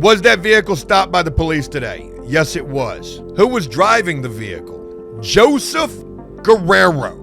Was that vehicle stopped by the police today? Yes, it was. Who was driving the vehicle? Joseph Guerrero.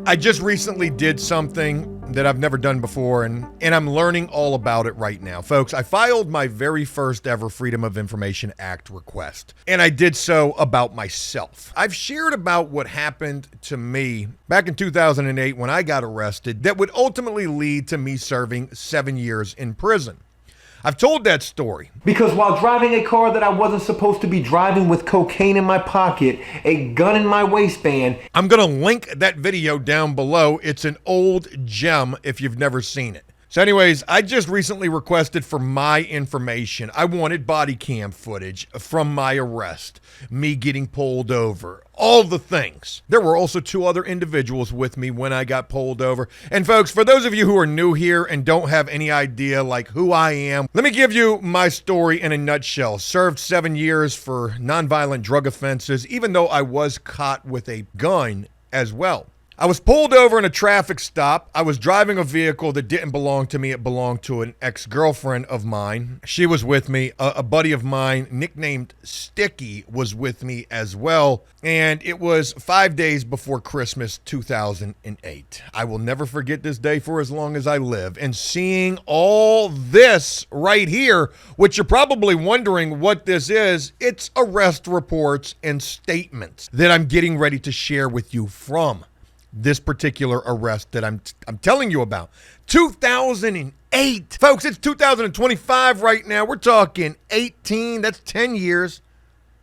I just recently did something that I've never done before, and I'm learning all about it right now. Folks, I filed my very first ever Freedom of Information Act request, and I did so about myself. I've shared about what happened to me back in 2008 when I got arrested that would ultimately lead to me serving 7 years in prison. I've told that story. Because while driving a car that I wasn't supposed to be driving with cocaine in my pocket, a gun in my waistband. I'm going to link that video down below. It's an old gem if you've never seen it. So anyways, I just recently requested for my information. I wanted body cam footage from my arrest, me getting pulled over, all the things. There were also 2 other individuals with me when I got pulled over. And folks, for those of you who are new here and don't have any idea like who I am, let me give you my story in a nutshell. Served 7 years for nonviolent drug offenses, even though I was caught with a gun as well. I was pulled over in a traffic stop. I was driving a vehicle that didn't belong to me. It belonged to an ex-girlfriend of mine. She was with me. A buddy of mine, nicknamed Sticky, was with me as well. And it was 5 days before Christmas 2008. I will never forget this day for as long as I live. And seeing all this right here, which you're probably wondering what this is, it's arrest reports and statements that I'm getting ready to share with you from this particular arrest that I'm telling you about. 2008. Folks, it's 2025 right now. We're talking 18. That's 10 years.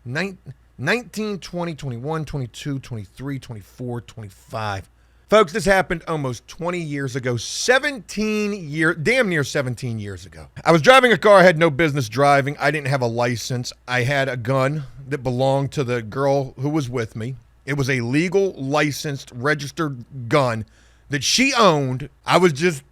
19, 20, 21, 22, 23, 24, 25. Folks, this happened almost 20 years ago. 17 years, damn near 17 years ago. I was driving a car I had no business driving. I didn't have a license. I had a gun that belonged to the girl who was with me. It was a legal, licensed, registered gun that she owned. I was just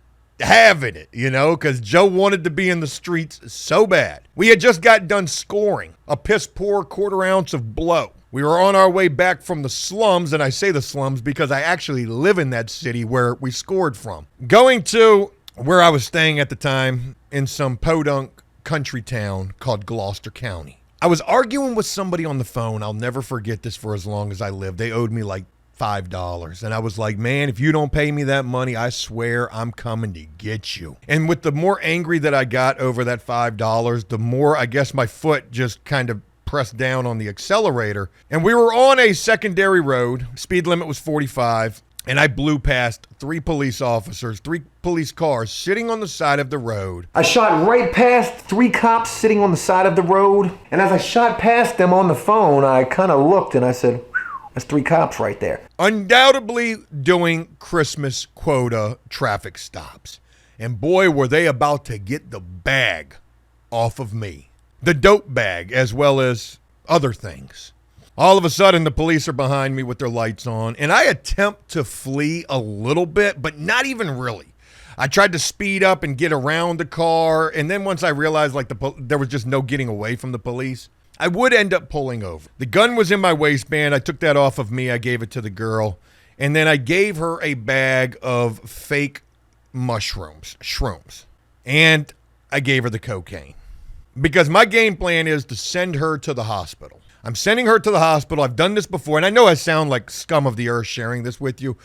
having it, because Joe wanted to be in the streets so bad. We had just got done scoring a piss poor 1/4 ounce of blow. We were on our way back from the slums, and I say the slums because I actually live in that city where we scored from. Going to where I was staying at the time in some podunk country town called Gloucester County. I was arguing with somebody on the phone. I'll never forget this for as long as I live. They owed me like $5. And I was like, man, if you don't pay me that money, I swear I'm coming to get you. And with the more angry that I got over that $5, the more I guess my foot just kind of pressed down on the accelerator. And we were on a secondary road. Speed limit was 45. And I blew past 3 police officers, 3 police cars sitting on the side of the road. I shot right past 3 cops sitting on the side of the road. And as I shot past them on the phone, I kind of looked and I said, that's 3 cops right there. Undoubtedly doing Christmas quota traffic stops. And boy, were they about to get the bag off of me. The dope bag, as well as other things. All of a sudden, the police are behind me with their lights on, and I attempt to flee a little bit, but not even really. I tried to speed up and get around the car, and then once I realized there was just no getting away from the police, I would end up pulling over. The gun was in my waistband. I took that off of me. I gave it to the girl, and then I gave her a bag of fake shrooms, and I gave her the cocaine. Because my game plan is to send her to the hospital. I'm sending her to the hospital. I've done this before, and I know I sound like scum of the earth sharing this with you,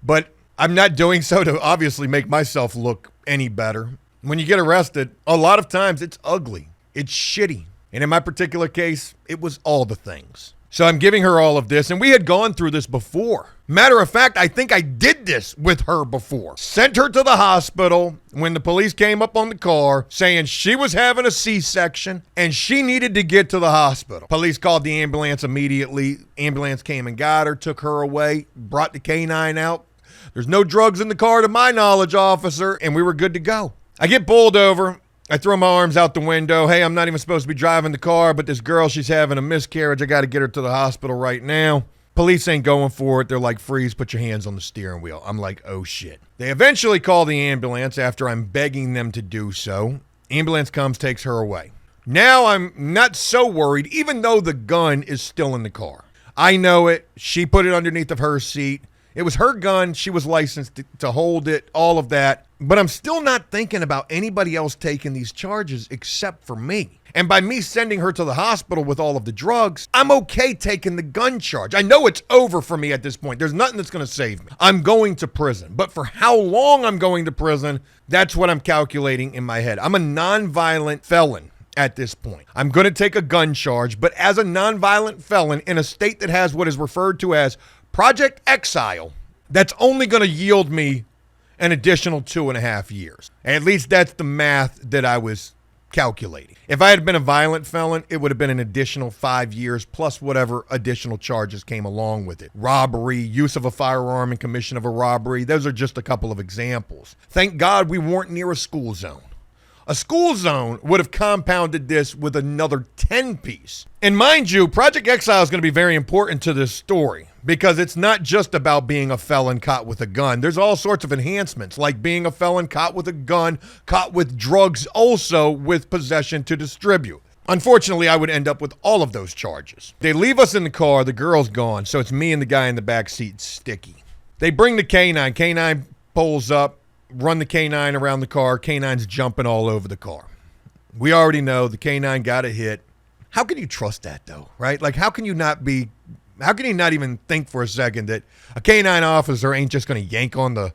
but I'm not doing so to obviously make myself look any better. When you get arrested, a lot of times it's ugly. It's shitty. And in my particular case, it was all the things. So I'm giving her all of this, and we had gone through this before. Matter of fact, I think I did this with her before. Sent her to the hospital when the police came up on the car saying she was having a C-section and she needed to get to the hospital. Police called the ambulance immediately. Ambulance came and got her, took her away, brought the canine out. There's no drugs in the car to my knowledge, officer, and we were good to go. I get pulled over. I throw my arms out the window. Hey, I'm not even supposed to be driving the car, but this girl, she's having a miscarriage. I got to get her to the hospital right now. Police ain't going for it. They're like, freeze, put your hands on the steering wheel. I'm like, oh shit. They eventually call the ambulance after I'm begging them to do so. Ambulance comes, takes her away. Now I'm not so worried, even though the gun is still in the car. I know it. She put it underneath of her seat. It was her gun. She was licensed to hold it, all of that. But I'm still not thinking about anybody else taking these charges except for me. And by me sending her to the hospital with all of the drugs, I'm okay taking the gun charge. I know it's over for me at this point. There's nothing that's going to save me. I'm going to prison. But for how long I'm going to prison, that's what I'm calculating in my head. I'm a nonviolent felon at this point. I'm going to take a gun charge, but as a nonviolent felon in a state that has what is referred to as Project Exile, that's only going to yield me an additional 2.5 years. At least that's the math that I was calculating. If I had been a violent felon, it would have been an additional 5 years plus whatever additional charges came along with it. Robbery, use of a firearm in commission of a robbery. Those are just a couple of examples. Thank God we weren't near a school zone. A school zone would have compounded this with another 10-piece. And mind you, Project Exile is going to be very important to this story because it's not just about being a felon caught with a gun. There's all sorts of enhancements, like being a felon caught with a gun, caught with drugs, also with possession to distribute. Unfortunately, I would end up with all of those charges. They leave us in the car. The girl's gone, so it's me and the guy in the back seat, Sticky. They bring the K9. K9 pulls up. Run the K9 around the car. K9's jumping all over the car. We already know the K9 got a hit. How can you trust that though, right? Like how can you not even think for a second that a K9 officer ain't just going to yank on the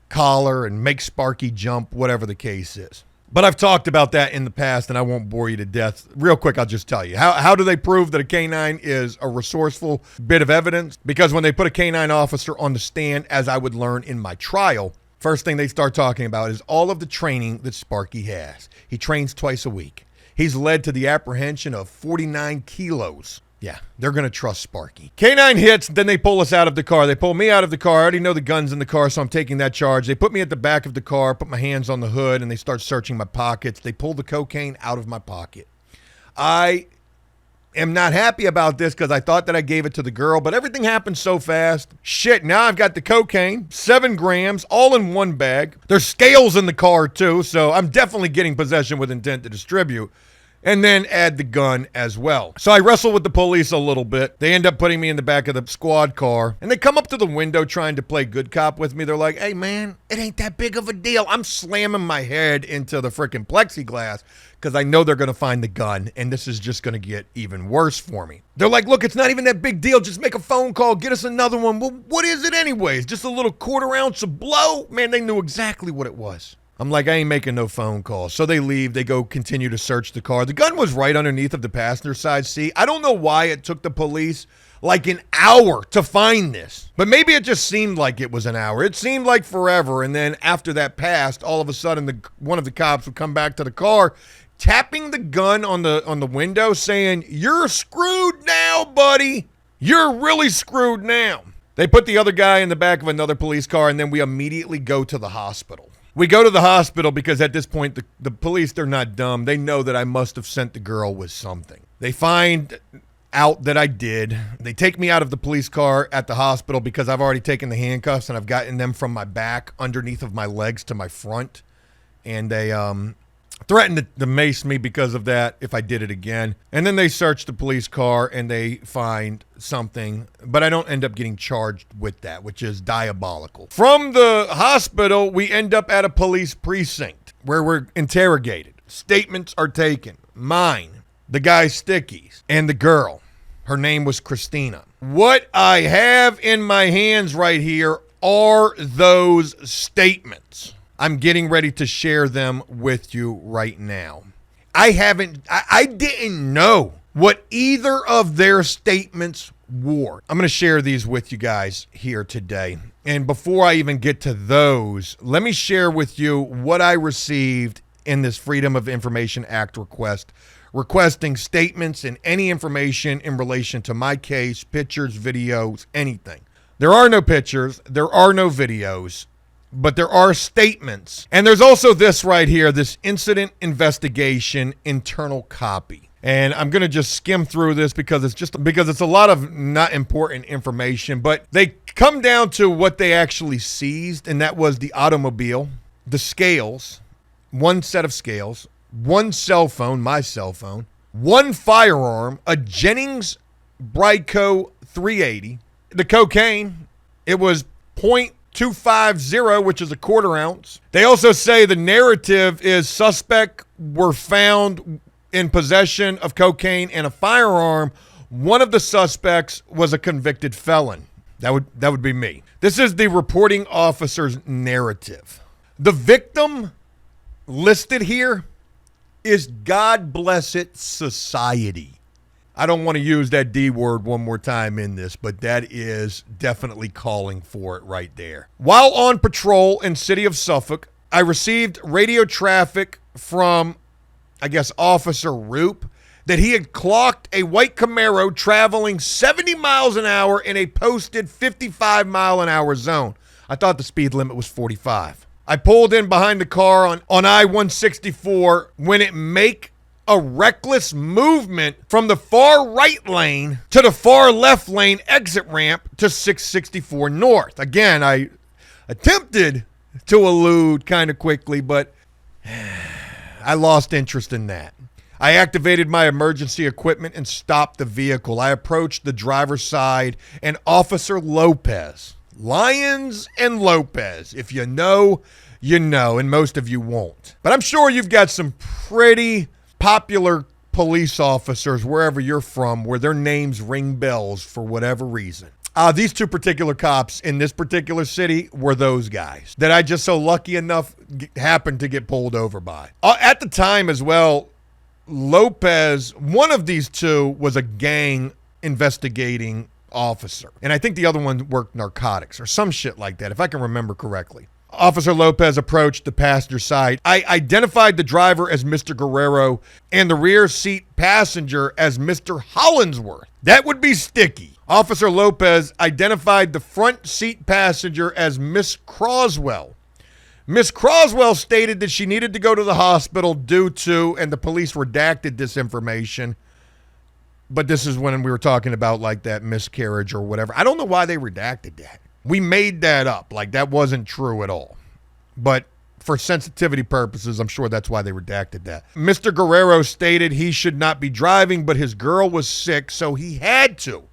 collar and make Sparky jump, whatever the case is. But I've talked about that in the past and I won't bore you to death. Real quick, I'll just tell you. How do they prove that a K9 is a resourceful bit of evidence? Because when they put a K9 officer on the stand, as I would learn in my trial, first thing they start talking about is all of the training that Sparky has. He trains twice a week. He's led to the apprehension of 49 kilos. Yeah, they're going to trust Sparky. K9 hits, then they pull us out of the car. They pull me out of the car. I already know the gun's in the car, so I'm taking that charge. They put me at the back of the car, put my hands on the hood, and they start searching my pockets. They pull the cocaine out of my pocket. I am not happy about this because I thought that I gave it to the girl, but everything happened so fast. Shit, now I've got the cocaine, 7 grams, all in one bag. There's scales in the car too, so I'm definitely getting possession with intent to distribute. And then add the gun as well. So I wrestle with the police a little bit. They end up putting me in the back of the squad car. And they come up to the window trying to play good cop with me. They're like, hey man, it ain't that big of a deal. I'm slamming my head into the freaking plexiglass because I know they're going to find the gun. And this is just going to get even worse for me. They're like, look, it's not even that big deal. Just make a phone call. Get us another one. Well, what is it anyways? Just a little 1/4 ounce of blow? Man, they knew exactly what it was. I'm like, I ain't making no phone calls. So they leave. They go continue to search the car. The gun was right underneath of the passenger side seat. I don't know why it took the police like an hour to find this. But maybe it just seemed like it was an hour. It seemed like forever. And then after that passed, all of a sudden, one of the cops would come back to the car, tapping the gun on the window, saying, you're screwed now, buddy. You're really screwed now. They put the other guy in the back of another police car, and then we immediately go to the hospital. We go to the hospital because at this point, the police, they're not dumb. They know that I must have sent the girl with something. They find out that I did. They take me out of the police car at the hospital because I've already taken the handcuffs and I've gotten them from my back underneath of my legs to my front. And they threatened to mace me because of that if I did it again. And then they search the police car and they find something, but I don't end up getting charged with that, which is diabolical. From the hospital, we end up at a police precinct where we're interrogated. Statements are taken. Mine, the guy Sticky's, and the girl. Her name was Christina. What I have in my hands right here are those statements. I'm getting ready to share them with you right now. I didn't know what either of their statements were. I'm going to share these with you guys here today. And before I even get to those, let me share with you what I received in this Freedom of Information Act request, requesting statements and any information in relation to my case, pictures, videos, anything. There are no pictures. There are no videos. But there are statements. And there's also this right here, this incident investigation internal copy. And I'm going to just skim through this because it's a lot of not important information. But they come down to what they actually seized, and that was the automobile, the scales, one set of scales, one cell phone, my cell phone, one firearm, a Jennings Bryco 380, the cocaine. It was .250, which is a quarter ounce. They also say the narrative is suspect were found in possession of cocaine and a firearm. One of the suspects was a convicted felon. That would be me. This is the reporting officer's narrative. The victim listed here is God bless it society. I don't want to use that D word one more time in this, but that is definitely calling for it right there. While on patrol in city of Suffolk, I received radio traffic from, I guess, Officer Roop that he had clocked a white Camaro traveling 70 miles an hour in a posted 55 mile an hour zone. I thought the speed limit was 45. I pulled in behind the car on I-164 when it make a reckless movement from the far right lane to the far left lane exit ramp to 664 North. Again, I attempted to elude kind of quickly, but I lost interest in that. I activated my emergency equipment and stopped the vehicle. I approached the driver's side and Officer Lopez. Lyons and Lopez. If you know, you know, and most of you won't. But I'm sure you've got some pretty popular police officers wherever you're from where their names ring bells for whatever reason. These two particular cops in this particular city were those guys that I just so lucky enough happened to get pulled over by. At the time as well, Lopez, one of these two was a gang investigating officer. And I think the other one worked narcotics or some shit like that, if I can remember correctly. Officer Lopez approached the passenger side. I identified the driver as Mr. Guerrero and the rear seat passenger as Mr. Hollinsworth. That would be sticky. Officer Lopez identified the front seat passenger as Miss Croswell. Miss Croswell stated that she needed to go to the hospital due to, and the police redacted this information, but this is when we were talking about like that miscarriage or whatever. I don't know why they redacted that. We made that up. Like that wasn't true at all. But for sensitivity purposes, I'm sure that's why they redacted that. Mr. Guerrero stated he should not be driving, but his girl was sick, so he had to.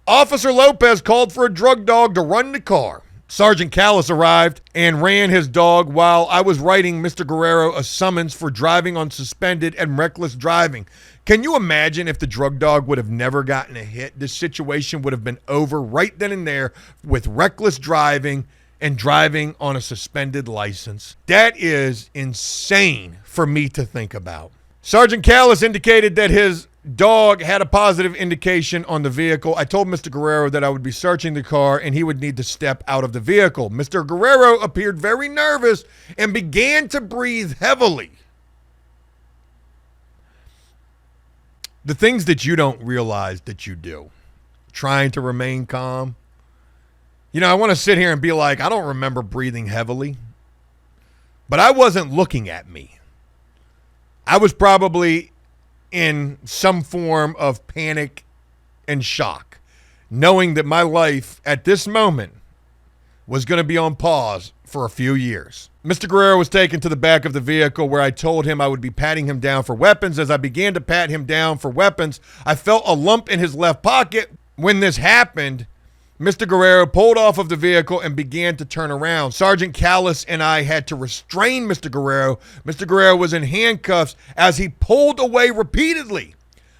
Officer Lopez called for a drug dog to run the car. Sergeant Callis arrived and ran his dog while I was writing Mr. Guerrero a summons for driving on suspended and reckless driving. Can you imagine if the drug dog would have never gotten a hit? This situation would have been over right then and there with reckless driving and driving on a suspended license. That is insane for me to think about. Sergeant Callis indicated that his dog had a positive indication on the vehicle. I told Mr. Guerrero that I would be searching the car and he would need to step out of the vehicle. Mr. Guerrero appeared very nervous and began to breathe heavily. The things that you don't realize that you do. Trying to remain calm. You know, I want to sit here and be like, I don't remember breathing heavily. But I wasn't looking at me. I was probably in some form of panic and shock, knowing that my life at this moment was going to be on pause for a few years. Mr. Guerrero was taken to the back of the vehicle where I told him I would be patting him down for weapons. As I began to pat him down for weapons, I felt a lump in his left pocket. When this happened, Mr. Guerrero pulled off of the vehicle and began to turn around. Sergeant Callis and I had to restrain Mr. Guerrero. Mr. Guerrero was in handcuffs as he pulled away repeatedly.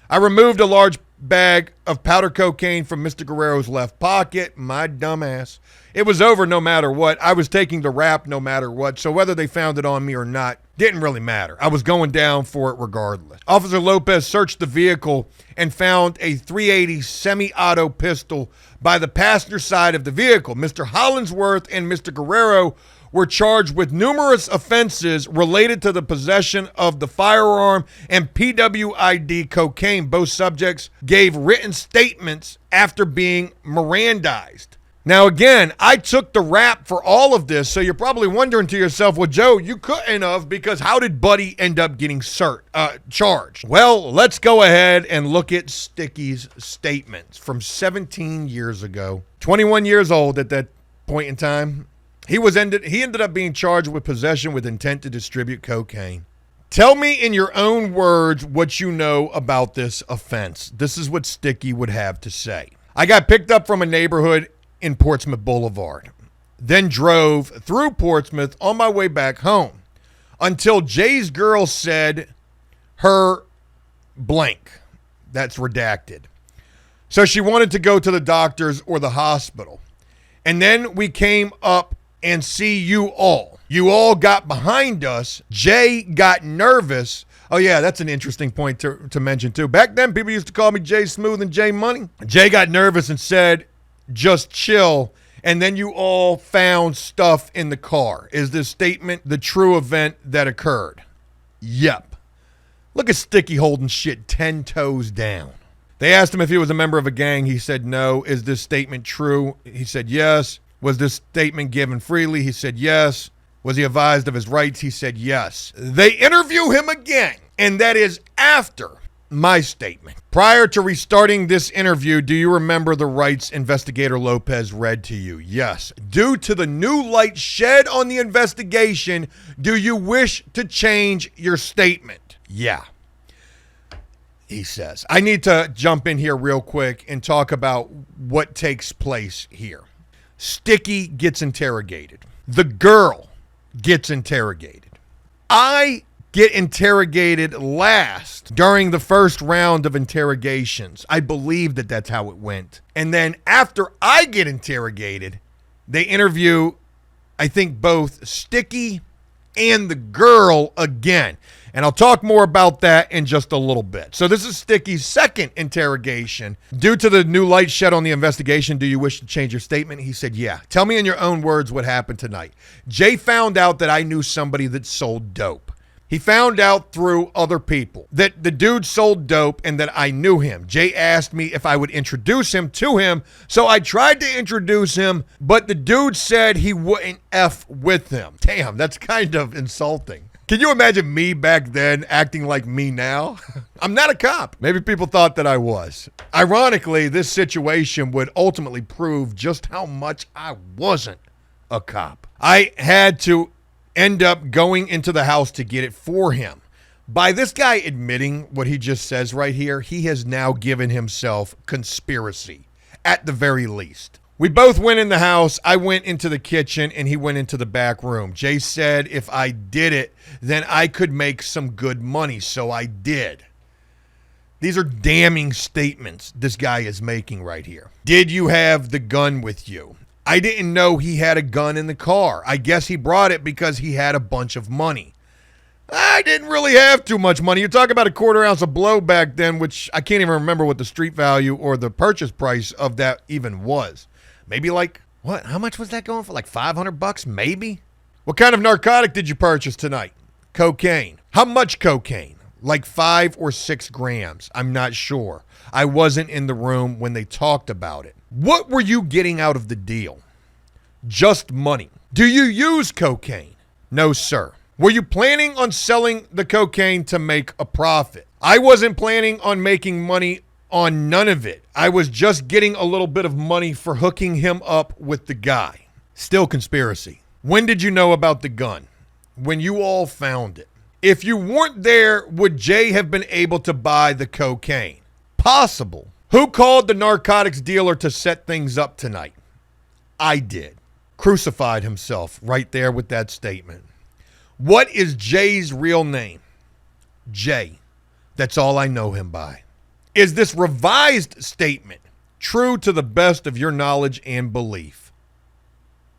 I removed a large bag of powder cocaine from Mr. Guerrero's left pocket. My dumbass. It was over no matter what. I was taking the rap no matter what, so whether they found it on me or not didn't really matter. I was going down for it regardless. Officer Lopez searched the vehicle and found a .380 semi-auto pistol by the passenger side of the vehicle. Mr. Hollinsworth and Mr. Guerrero were charged with numerous offenses related to the possession of the firearm and PWID cocaine. Both subjects gave written statements after being Mirandized. Now, again, I took the rap for all of this, so you're probably wondering to yourself, well, Joe, you couldn't have, because how did Buddy end up getting charged? Well, let's go ahead and look at Sticky's statements from 17 years ago. 21 years old at that point in time. He ended up being charged with possession with intent to distribute cocaine. Tell me in your own words what you know about this offense. This is what Sticky would have to say. I got picked up from a neighborhood in Portsmouth Boulevard. then drove through Portsmouth on my way back home until Jay's girl said her blank. That's redacted. So she wanted to go to the doctors or the hospital. And then we came up and see you all. You all got behind us. Jay got nervous. Oh, yeah, that's an interesting point to mention, too. Back then, people used to call me Jay Smooth and Jay Money. Jay got nervous and said, just chill. And then you all found stuff in the car. Is this statement the true event that occurred? Yep. Look at Sticky holding shit 10 toes down. They asked him if he was a member of a gang. He said no. Is this statement true? He said yes. Was this statement given freely? He said yes. Was he advised of his rights? He said yes. They interview him again, and that is after my statement. Prior to restarting this interview, do you remember the rights Investigator Lopez read to you? Yes. Due to the new light shed on the investigation, do you wish to change your statement? Yeah. He says. I need to jump in here real quick and talk about what takes place here. Sticky gets interrogated. The girl gets interrogated. I get interrogated last during the first round of interrogations. I believe that that's how it went. And then after I get interrogated, they interview, I think, both Sticky and the girl again. And I'll talk more about that in just a little bit. So this is Sticky's second interrogation. Due to the new light shed on the investigation, do you wish to change your statement? He said, yeah. Tell me in your own words what happened tonight. Jay found out that I knew somebody that sold dope. He found out through other people that the dude sold dope and that I knew him. Jay asked me if I would introduce him to him. So I tried to introduce him, but the dude said he wouldn't F with him. Damn, that's kind of insulting. Can you imagine me back then acting like me now? I'm not a cop. Maybe people thought that I was. Ironically, this situation would ultimately prove just how much I wasn't a cop. I had to end up going into the house to get it for him. By this guy admitting what he just says right here, he has now given himself conspiracy, at the very least. We both went in the house. I went into the kitchen and he went into the back room. Jay said if I did it, then I could make some good money. So I did. These are damning statements this guy is making right here. Did you have the gun with you? I didn't know he had a gun in the car. I guess he brought it because he had a bunch of money. I didn't really have too much money. You're talking about a quarter ounce of blow back then, which I can't even remember what the street value or the purchase price of that even was. Maybe like, what? How much was that going for? Like $500, maybe? What kind of narcotic did you purchase tonight? Cocaine. How much cocaine? Like 5 or 6 grams. I'm not sure. I wasn't in the room when they talked about it. What were you getting out of the deal? Just money. Do you use cocaine? No, sir. Were you planning on selling the cocaine to make a profit? I wasn't planning on making money on none of it. I was just getting a little bit of money for hooking him up with the guy. Still conspiracy. When did you know about the gun? When you all found it. If you weren't there, would Jay have been able to buy the cocaine? Possible. Who called the narcotics dealer to set things up tonight? I did. Crucified himself right there with that statement. What is Jay's real name? Jay. That's all I know him by. Is this revised statement true to the best of your knowledge and belief?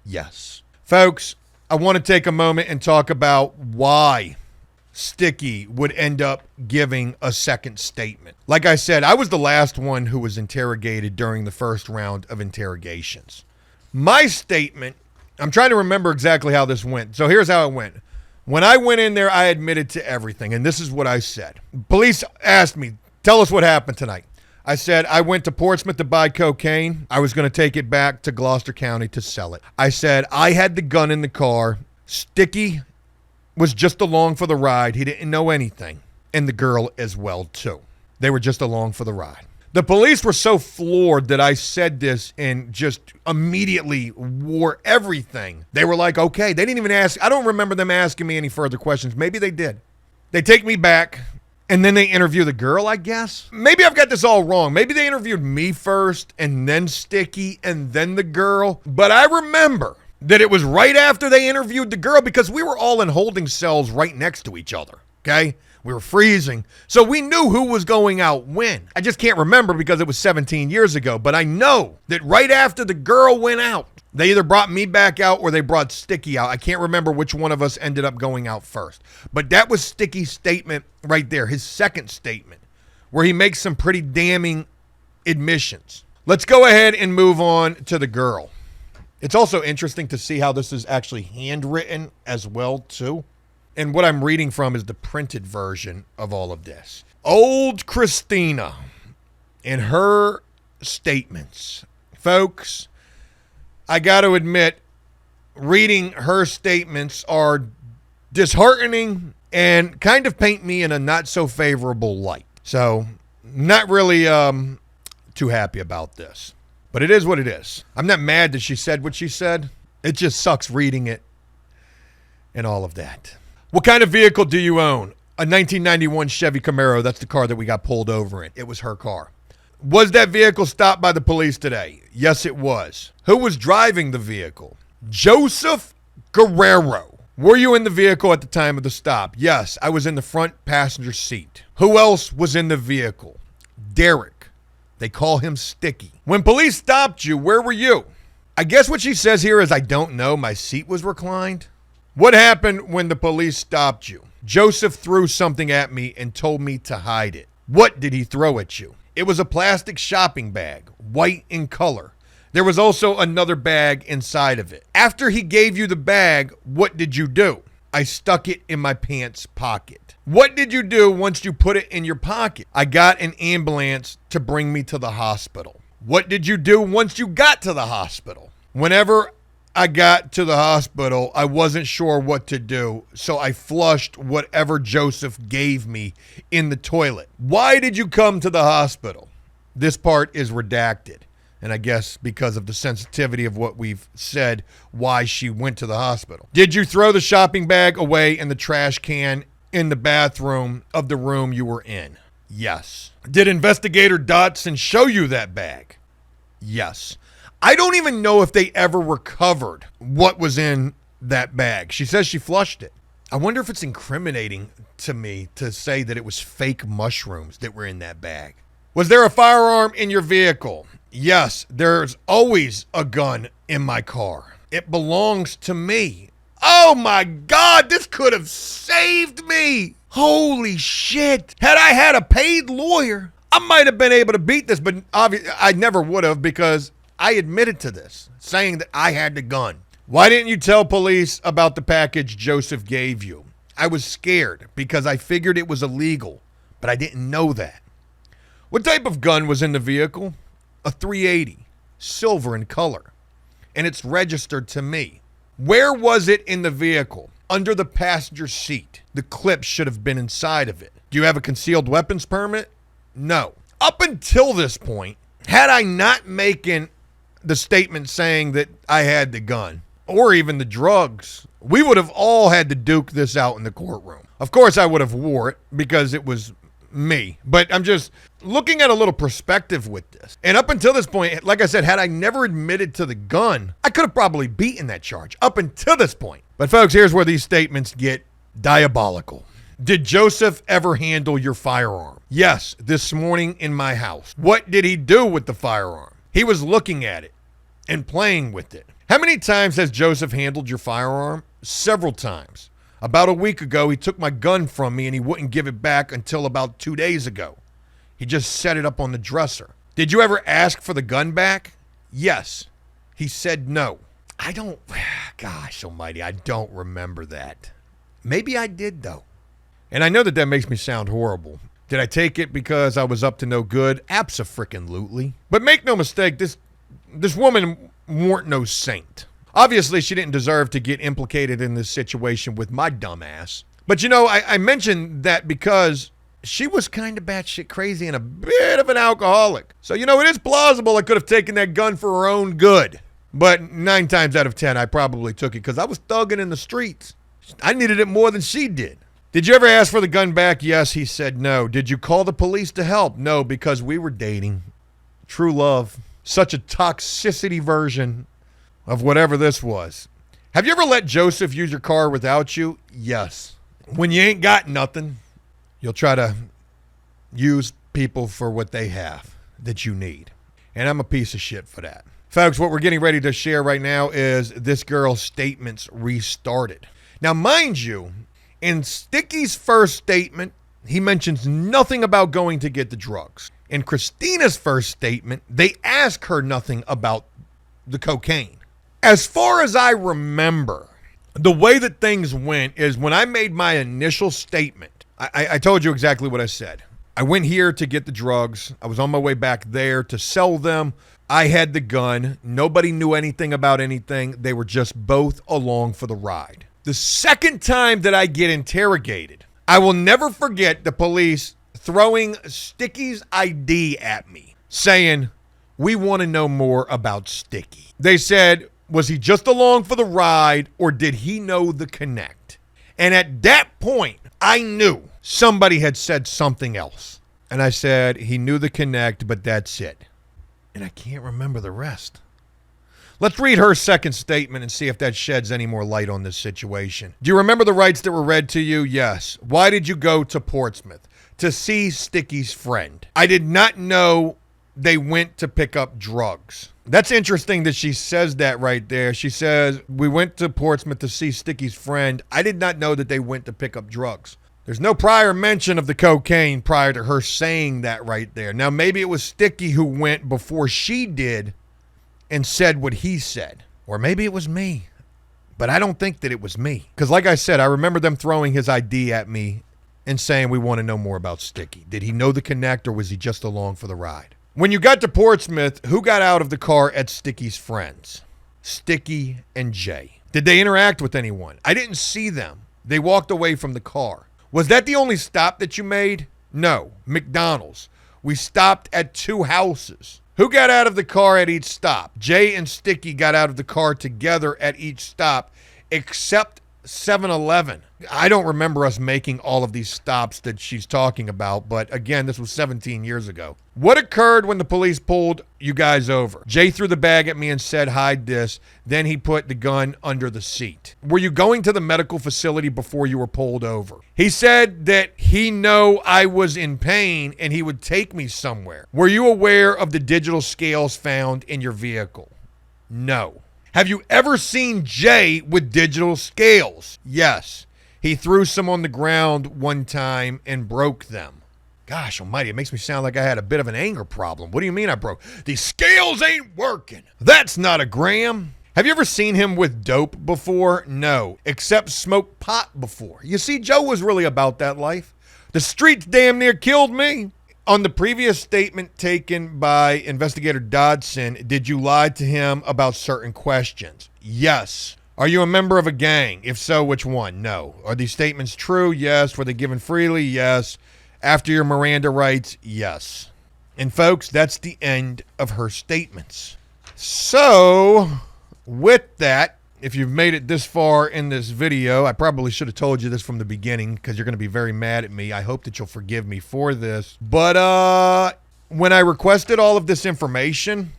Yes. Folks, I want to take a moment and talk about why Sticky would end up giving a second statement. Like I said, I was the last one who was interrogated during the first round of interrogations. My statement, I'm trying to remember exactly how this went. So here's how it went. When I went in there, I admitted to everything, and this is what I said. Police asked me, tell us what happened tonight. I said I went to Portsmouth to buy cocaine. I was going to take it back to Gloucester County to sell it. I said I had the gun in the car. Sticky was just along for the ride. He didn't know anything. And the girl as well, too. They were just along for the ride. The police were so floored that I said this and just immediately wore everything. They were like, okay. They didn't even ask. I don't remember them asking me any further questions. Maybe they did. They take me back. And then they interview the girl, I guess. Maybe I've got this all wrong. Maybe they interviewed me first and then Sticky and then the girl. But I remember that it was right after they interviewed the girl, because we were all in holding cells right next to each other, okay? We were freezing, so we knew who was going out when. I just can't remember because it was 17 years ago, but I know that right after the girl went out, they either brought me back out or they brought Sticky out. I can't remember which one of us ended up going out first. But that was Sticky's statement right there, his second statement, where he makes some pretty damning admissions. Let's go ahead and move on to the girl. It's also interesting to see how this is actually handwritten as well, too. And what I'm reading from is the printed version of all of this. Old Christina and her statements. Folks, I got to admit, reading her statements are disheartening and kind of paint me in a not so favorable light. So, not really too happy about this. But it is what it is. I'm not mad that she said what she said. It just sucks reading it and all of that. What kind of vehicle do you own? A 1991 Chevy Camaro. That's the car that we got pulled over in. It was her car. Was that vehicle stopped by the police today? Yes, it was. Who was driving the vehicle? Joseph Guerrero. Were you in the vehicle at the time of the stop? Yes, I was in the front passenger seat. Who else was in the vehicle? Derek. They call him Sticky. When police stopped you, where were you? I guess what she says here is, I don't know. My seat was reclined. What happened when the police stopped you? Joseph threw something at me and told me to hide it. What did he throw at you? It was a plastic shopping bag, white in color. There was also another bag inside of it. After he gave you the bag, what did you do? I stuck it in my pants pocket. What did you do once you put it in your pocket? I got an ambulance to bring me to the hospital. What did you do once you got to the hospital? Whenever I got to the hospital, I wasn't sure what to do, so I flushed whatever Joseph gave me in the toilet. Why did you come to the hospital? This part is redacted, and I guess because of the sensitivity of what we've said, why she went to the hospital. Did you throw the shopping bag away in the trash can in the bathroom of the room you were in? Yes. Did Investigator Dotson show you that bag? Yes. I don't even know if they ever recovered what was in that bag. She says she flushed it. I wonder if it's incriminating to me to say that it was fake mushrooms that were in that bag. Was there a firearm in your vehicle? Yes, there's always a gun in my car. It belongs to me. Oh my God, this could have saved me. Holy shit. Had I had a paid lawyer, I might have been able to beat this, but obviously I never would have, because I admitted to this, saying that I had the gun. Why didn't you tell police about the package Joseph gave you? I was scared because I figured it was illegal, but I didn't know that. What type of gun was in the vehicle? A .380, silver in color, and it's registered to me. Where was it in the vehicle? Under the passenger seat. The clip should have been inside of it. Do you have a concealed weapons permit? No. Up until this point, had I not making the statement saying that I had the gun or even the drugs, we would have all had to duke this out in the courtroom. Of course, I would have wore it because it was me, but I'm just looking at a little perspective with this. And up until this point, like I said, had I never admitted to the gun, I could have probably beaten that charge up until this point. But folks, here's where these statements get diabolical. Did Joseph ever handle your firearm? Yes, this morning in my house. What did he do with the firearm? He was looking at it and playing with it. How many times has Joseph handled your firearm? Several times. About a week ago, he took my gun from me and he wouldn't give it back until about 2 days ago. He just set it up on the dresser. Did you ever ask for the gun back? Yes. He said no. Gosh almighty, I don't remember that. Maybe I did though. And I know that makes me sound horrible. Did I take it because I was up to no good? Abso-freaking-lutely. But make no mistake, this woman weren't no saint. Obviously, she didn't deserve to get implicated in this situation with my dumb ass. But you know, I mentioned that because she was kind of batshit crazy and a bit of an alcoholic. So, you know, it is plausible I could have taken that gun for her own good. But 9 times out of 10, I probably took it because I was thugging in the streets. I needed it more than she did. Did you ever ask for the gun back? Yes, he said no. Did you call the police to help? No, because we were dating. True love. Such a toxicity version of whatever this was. Have you ever let Joseph use your car without you? Yes. When you ain't got nothing, you'll try to use people for what they have that you need. And I'm a piece of shit for that. Folks, what we're getting ready to share right now is this girl's statements restarted. Now, mind you, in Sticky's first statement, he mentions nothing about going to get the drugs. In Christina's first statement, they ask her nothing about the cocaine. As far as I remember, the way that things went is when I made my initial statement, I told you exactly what I said. I went here to get the drugs. I was on my way back there to sell them. I had the gun. Nobody knew anything about anything. They were just both along for the ride. The second time that I get interrogated, I will never forget the police throwing Sticky's ID at me, saying, "We want to know more about Sticky." They said, was he just along for the ride or did he know the connect? And at that point, I knew somebody had said something else. And I said, he knew the connect, but that's it. And I can't remember the rest. Let's read her second statement and see if that sheds any more light on this situation. Do you remember the rights that were read to you? Yes. Why did you go to Portsmouth? To see Sticky's friend. I did not know they went to pick up drugs. That's interesting that she says that right there. She says, we went to Portsmouth to see Sticky's friend. I did not know that they went to pick up drugs. There's no prior mention of the cocaine prior to her saying that right there. Now, maybe it was Sticky who went before she did and said what he said. Or maybe it was me. But I don't think that it was me. Because like I said, I remember them throwing his ID at me and saying, we want to know more about Sticky. Did he know the connect or was he just along for the ride? When you got to Portsmouth, who got out of the car at Sticky's friends? Sticky and Jay. Did they interact with anyone? I didn't see them. They walked away from the car. Was that the only stop that you made? No. McDonald's. We stopped at 2 houses. Who got out of the car at each stop? Jay and Sticky got out of the car together at each stop, except 7-Eleven. I don't remember us making all of these stops that she's talking about, but again, this was 17 years ago. What occurred when the police pulled you guys over? Jay threw the bag at me and said, hide this. Then he put the gun under the seat. Were you going to the medical facility before you were pulled over? He said that he knew I was in pain and he would take me somewhere. Were you aware of the digital scales found in your vehicle? No. Have you ever seen Jay with digital scales? Yes. He threw some on the ground one time and broke them. Gosh almighty, it makes me sound like I had a bit of an anger problem. What do you mean I broke? These scales ain't working. That's not a gram. Have you ever seen him with dope before? No, except smoke pot before. You see, Joe was really about that life. The streets damn near killed me. On the previous statement taken by Investigator Dodson, did you lie to him about certain questions? Yes. Are you a member of a gang? If so, which one? No. Are these statements true? Yes. Were they given freely? Yes. After your Miranda rights? Yes. And folks, that's the end of her statements. So, with that, if you've made it this far in this video, I probably should have told you this from the beginning because you're going to be very mad at me. I hope that you'll forgive me for this. But when I requested all of this information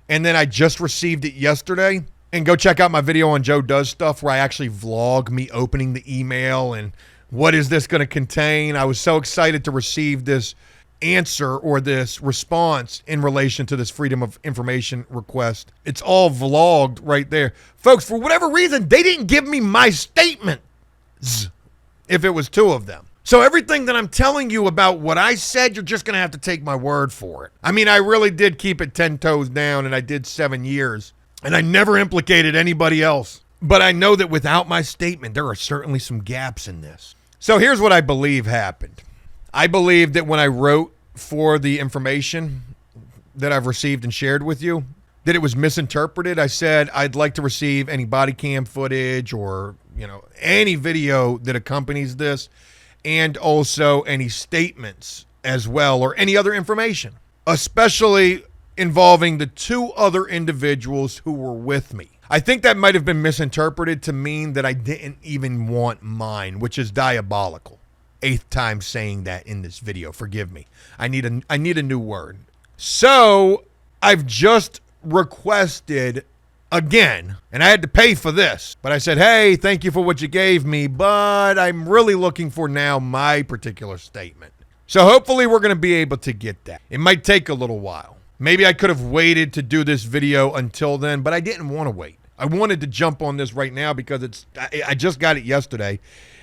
and then I just received it yesterday, and go check out my video on Joe Does Stuff where I actually vlog me opening the email and what is this going to contain. I was so excited to receive this answer or this response in relation to this Freedom of Information request. It's all vlogged right there. Folks, for whatever reason, they didn't give me my statements if it was 2 of them. So everything that I'm telling you about what I said, you're just going to have to take my word for it. I mean, I really did keep it 10 toes down and I did 7 years and I never implicated anybody else. But I know that without my statement, there are certainly some gaps in this. So here's what I believe happened. I believe that when I wrote for the information that I've received and shared with you, that it was misinterpreted. I said I'd like to receive any body cam footage or, any video that accompanies this, and also any statements as well, or any other information, especially involving the 2 other individuals who were with me. I think that might have been misinterpreted to mean that I didn't even want mine, which is diabolical. 8th time saying that in this video. Forgive me. I need a new word. So I've just requested again, and I had to pay for this. But I said, hey, thank you for what you gave me, but I'm really looking for now my particular statement. So hopefully we're going to be able to get that. It might take a little while. Maybe I could have waited to do this video until then, but I didn't want to wait. I wanted to jump on this right now because I just got it yesterday.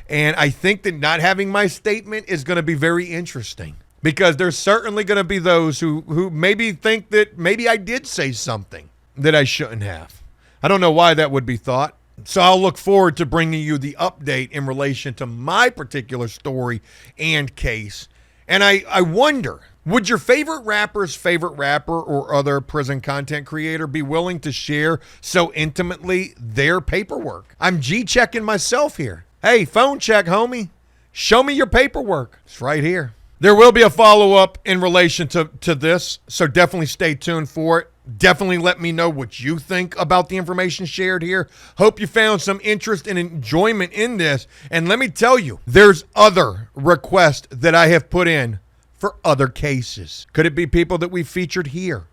And I think that not having my statement is going to be very interesting. Because there's certainly going to be those who maybe think that maybe I did say something that I shouldn't have. I don't know why that would be thought. So I'll look forward to bringing you the update in relation to my particular story and case. And I wonder, would your favorite rapper's favorite rapper or other prison content creator be willing to share so intimately their paperwork? I'm G-checking myself here. Hey, phone check, homie. Show me your paperwork. It's right here. There will be a follow-up in relation to this, so definitely stay tuned for it. Definitely let me know what you think about the information shared here. Hope you found some interest and enjoyment in this. And let me tell you, there's other requests that I have put in for other cases. Could it be people that we featured here?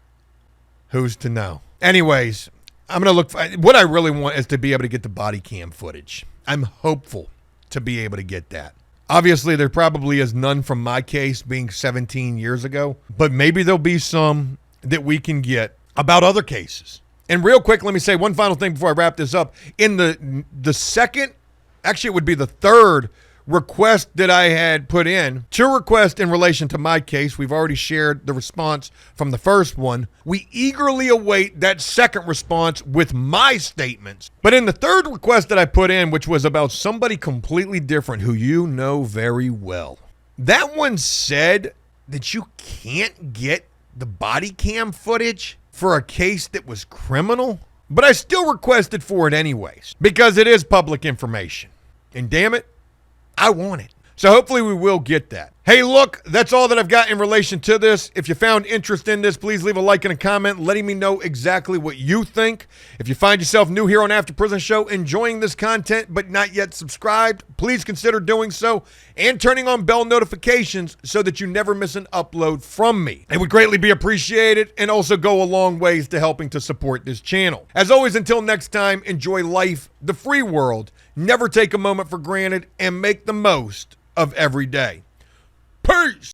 Who's to know? Anyways, I'm going to look for, what I really want is to be able to get the body cam footage. I'm hopeful to be able to get that. Obviously, there probably is none from my case being 17 years ago, but maybe there'll be some that we can get about other cases. And real quick, let me say one final thing before I wrap this up. In the second, actually it would be the third request that I had put in, two requests in relation to my case. We've already shared the response from the first one. We eagerly await that second response with my statements. But in the third request that I put in, which was about somebody completely different who you know very well, that one said that you can't get the body cam footage for a case that was criminal. But I still requested for it anyways, because it is public information. And damn it, I want it. So hopefully we will get that. Hey, look, that's all that I've got in relation to this. If you found interest in this, please leave a like and a comment letting me know exactly what you think. If you find yourself new here on After Prison Show, enjoying this content but not yet subscribed, please consider doing so and turning on bell notifications so that you never miss an upload from me. It would greatly be appreciated and also go a long ways to helping to support this channel. As always, until next time, enjoy life, the free world, never take a moment for granted, and make the most of every day. Peace!